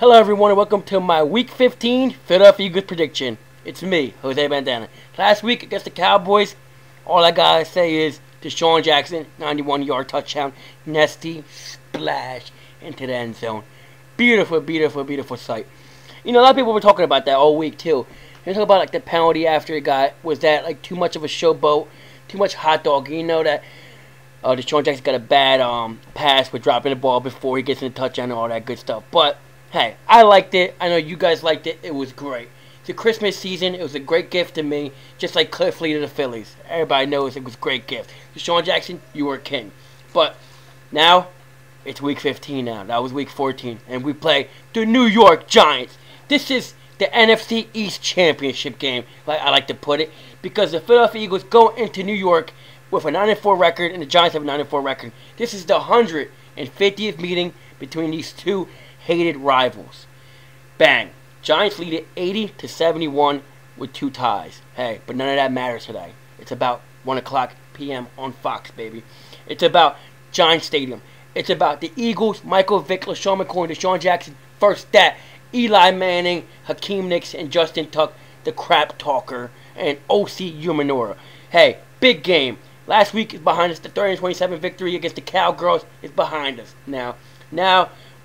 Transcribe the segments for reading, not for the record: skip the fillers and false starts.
Hello everyone and welcome to my Week 15 Philadelphia Eagles prediction. It's me, Jose Bandana. Last week against the Cowboys, all I gotta say is Deshaun Jackson, 91-yard touchdown, nasty splash into the end zone. Beautiful, beautiful, beautiful sight. You know, a lot of people were talking about that all week too. They talking about like the penalty after it got, was that like too much of a showboat, too much hot dog. You know that Deshaun Jackson got a bad pass with dropping the ball before he gets in the touchdown and all that good stuff. But hey, I liked it. I know you guys liked it. It was great. It's a Christmas season. It was a great gift to me, just like Cliff Lee to the Phillies. Everybody knows it was a great gift. Deshaun Jackson, you were a king. But now, it's Week 15 now. That was Week 14. And we play the New York Giants. This is the NFC East Championship Game, like I like to put it, because the Philadelphia Eagles go into New York with a 9-4 record, and the Giants have a 9-4 record. This is the 150th meeting between these two hated rivals. Bang. Giants lead it 80-71 with 2 ties. Hey, but none of that matters today. It's about 1 o'clock p.m. on Fox, baby. It's about Giants Stadium. It's about the Eagles, Michael Vick, LaShawn McCoy, and Deshaun Jackson. First that, Eli Manning, Hakeem Nicks, and Justin Tuck, the crap talker, and O.C. Umanora. Hey, big game. Last week is behind us. The 30-27 victory against the Cowgirls is behind us. Now,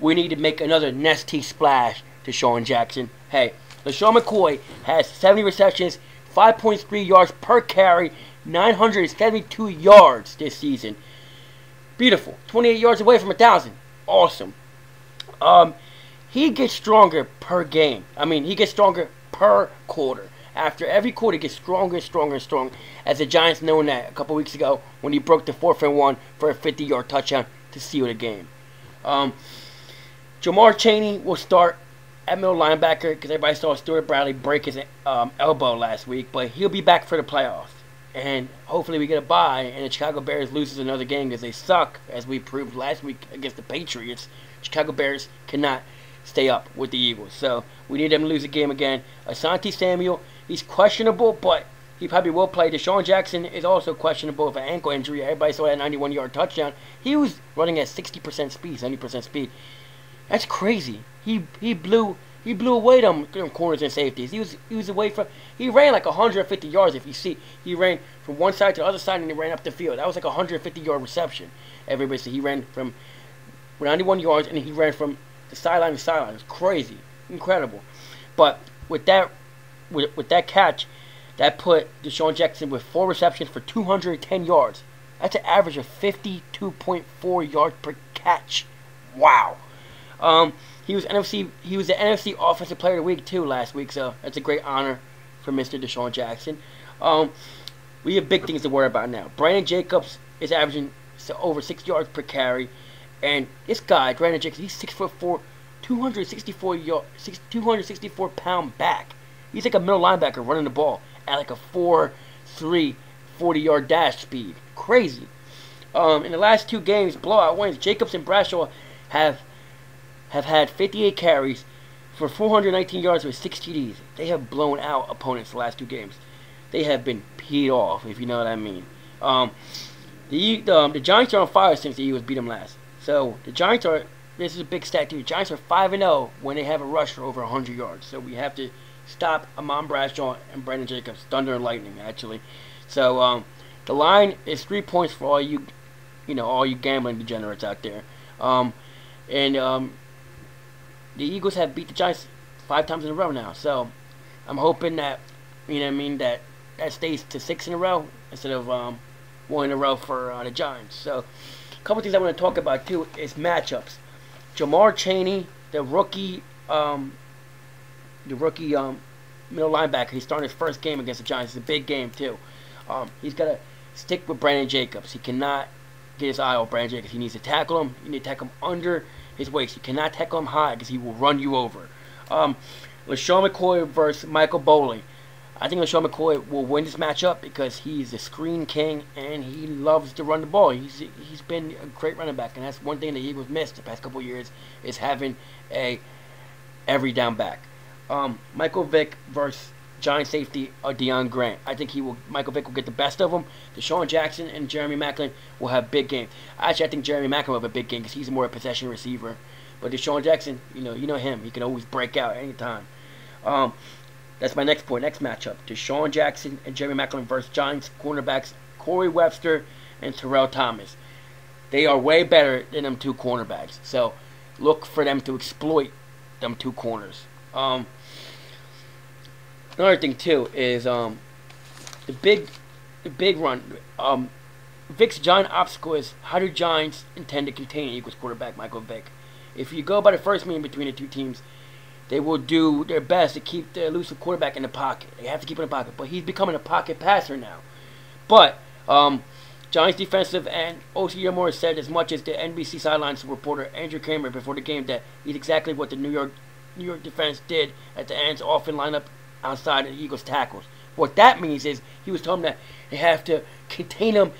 we need to make another nasty splash to Deshaun Jackson. Hey, LaShawn McCoy has 70 receptions, 5.3 yards per carry, 972 yards this season. Beautiful. 28 yards away from 1,000. Awesome. He gets stronger per game. I mean, he gets stronger per quarter. After every quarter, he gets stronger and stronger and stronger. As the Giants known that a couple weeks ago when he broke the 4th and 1 for a 50-yard touchdown to seal the game. Jamar Chaney will start at middle linebacker because everybody saw Stuart Bradley break his elbow last week, but he'll be back for the playoffs. And hopefully we get a bye and the Chicago Bears loses another game because they suck, as we proved last week against the Patriots. Chicago Bears cannot stay up with the Eagles, so we need them to lose a game again. Asante Samuel, he's questionable, but he probably will play. Deshaun Jackson is also questionable with an ankle injury. Everybody saw that 91-yard touchdown. He was running at 60% speed, 70% speed. That's crazy. He blew away them corners and safeties. He was away from. He ran like 150 yards. If you see, he ran from one side to the other side and he ran up the field. That was like a 150-yard reception. Everybody said he ran from 91 yards and he ran from the sideline to sideline. It was crazy, incredible. But with that catch, that put Deshaun Jackson with 4 receptions for 210 yards. That's an average of 52.4 yards per catch. Wow. He was the NFC Offensive Player of the Week too last week, so that's a great honor for Mr. Deshaun Jackson. We have big things to worry about now. Brandon Jacobs is averaging over 6 yards per carry, and this guy, Brandon Jacobs, he's 6'4", 264 pound back. He's like a middle linebacker running the ball at like a 4.3 40-yard dash speed. Crazy. In the last 2 games, blowout wins. Jacobs and Bradshaw have had 58 carries for 419 yards with 6 TDs. They have blown out opponents the last 2 games. They have been peed off, if you know what I mean. The Giants are on fire since the Eagles beat them last. So the Giants are, this is a big stat too, the Giants are 5-0 when they have a rusher over 100 yards. So we have to stop Amon Bradshaw and Brandon Jacobs. Thunder and lightning, actually. So the line is 3 points for all you gambling degenerates out there. The Eagles have beat the Giants 5 times in a row now, so I'm hoping that, that stays to 6 in a row instead of 1 in a row for the Giants. So a couple things I want to talk about too is matchups. Jamar Chaney, the rookie middle linebacker, he's starting his first game against the Giants. It's a big game too. He's got to stick with Brandon Jacobs. He cannot get his eye off Brandon Jacobs. He needs to tackle him. You need to tackle him under his waist. You cannot tackle him high because he will run you over. LaShawn McCoy versus Michael Boley. I think LaShawn McCoy will win this matchup because he's the screen king and he loves to run the ball. He's been a great running back, and that's one thing the Eagles missed the past couple of years is having a every down back. Michael Vick versus Giant safety Deion Grant. I think Michael Vick will get the best of him. Deshaun Jackson and Jeremy Maclin will have big games. Actually, I think Jeremy Maclin will have a big game because he's more a possession receiver. But Deshaun Jackson, you know him. He can always break out anytime. That's my next point, next matchup. Deshaun Jackson and Jeremy Maclin versus Giants cornerbacks Corey Webster and Terrell Thomas. They are way better than them two cornerbacks. So look for them to exploit them two corners. Another thing too is the big run. Vic's giant obstacle is how do Giants intend to contain Eagles quarterback Michael Vick? If you go by the first meeting between the two teams, they will do their best to keep the elusive quarterback in the pocket. They have to keep him in the pocket, but he's becoming a pocket passer now. But Giants defensive end O.C. Moore said as much as the NBC sidelines reporter Andrew Kramer before the game that he's exactly what the New York defense did at the ends, often line up outside of the Eagles tackles. What that means is he was telling them that they have to contain them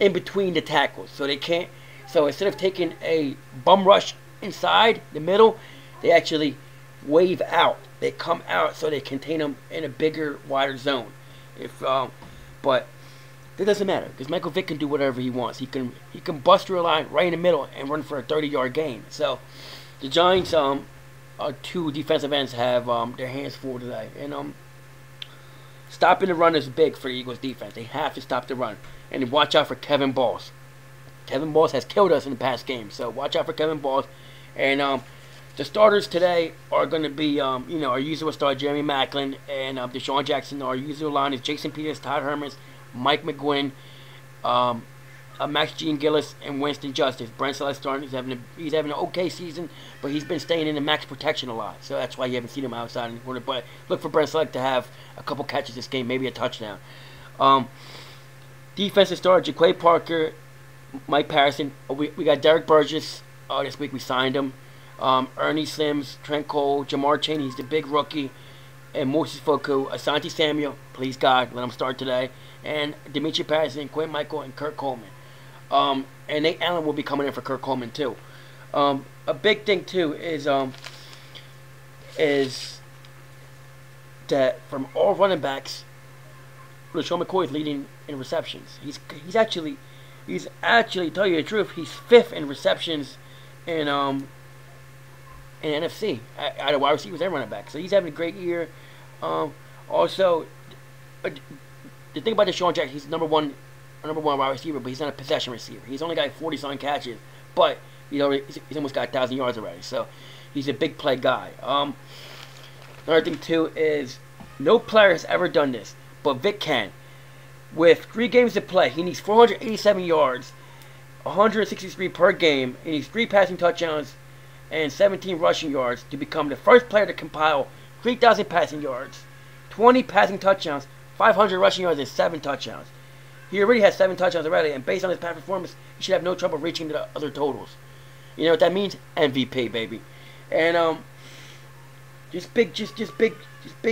in between the tackles, so they can't. So instead of taking a bum rush inside the middle, they actually wave out. They come out so they contain them in a bigger, wider zone. But it doesn't matter because Michael Vick can do whatever he wants. He can bust through a line right in the middle and run for a 30-yard gain. So the Giants, two defensive ends have their hands full today, and stopping the run is big for the Eagles defense. They have to stop the run, and watch out for Kevin Balls. Kevin Balls has killed us in the past games, so watch out for Kevin Balls. And the starters today are going to be, our usual star Jeremy Maclin and Deshaun Jackson. Our usual line is Jason Peters, Todd Hermans, Mike McGuinn, Max Jean Gillis, and Winston Justice. Brent Celeste starting. He's having an okay season, but he's been staying in the max protection a lot, so that's why you haven't seen him outside in the quarter. But look for Brent Celeste to have a couple catches this game, maybe a touchdown. Defensive star Jaquay Parker, Mike Patterson. We got Derek Burgess. This week we signed him. Ernie Sims, Trent Cole, Jamar Chaney, he's the big rookie, and Moses Foku, Asante Samuel, please God, let him start today, and Demetri Patterson, Quinn Michael, and Kurt Coleman. And Nate Allen will be coming in for Kurt Coleman too. A big thing too is that from all running backs, LaShawn McCoy is leading in receptions. He's actually, tell you the truth, he's fifth in receptions in NFC out of wide receivers and running back. So he's having a great year. Also, the thing about Deshaun Jackson, he's number one wide receiver, but he's not a possession receiver. He's only got 40-something catches, but he's almost got 1,000 yards already. So he's a big play guy. Another thing too is no player has ever done this, but Vic can. With 3 games to play, he needs 487 yards, 163 per game. He needs 3 passing touchdowns and 17 rushing yards to become the first player to compile 3,000 passing yards, 20 passing touchdowns, 500 rushing yards, and 7 touchdowns. He already has 7 touchdowns already, and based on his past performance, he should have no trouble reaching the other totals. You know what that means? MVP, baby. And just big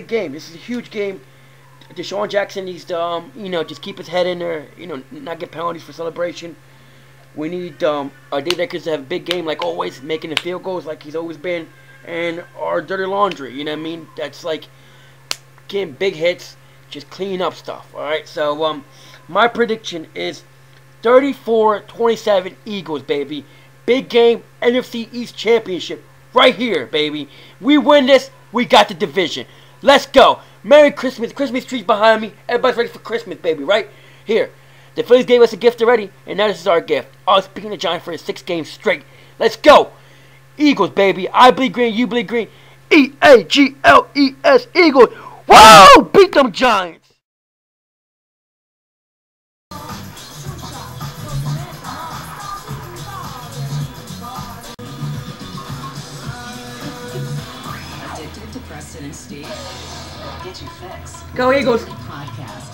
game. This is a huge game. Deshaun Jackson needs to just keep his head in there. Not get penalties for celebration. We need David Akers to have a big game like always, making the field goals like he's always been, and our dirty laundry. You know what I mean? That's like getting big hits, just cleaning up stuff. All right. So my prediction is 34-27 Eagles, baby. Big game, NFC East Championship, right here, baby. We win this, we got the division. Let's go. Merry Christmas. Christmas trees behind me. Everybody's ready for Christmas, baby, right? Here. The Phillies gave us a gift already, and now this is our gift. Us beating the Giants for 6 games straight. Let's go. Eagles, baby. I bleed green, you bleed green. E-A-G-L-E-S, Eagles. Whoa! Beat them Giants. Addicted to Preston and Steve? Get your fix. Go Eagles. Podcast.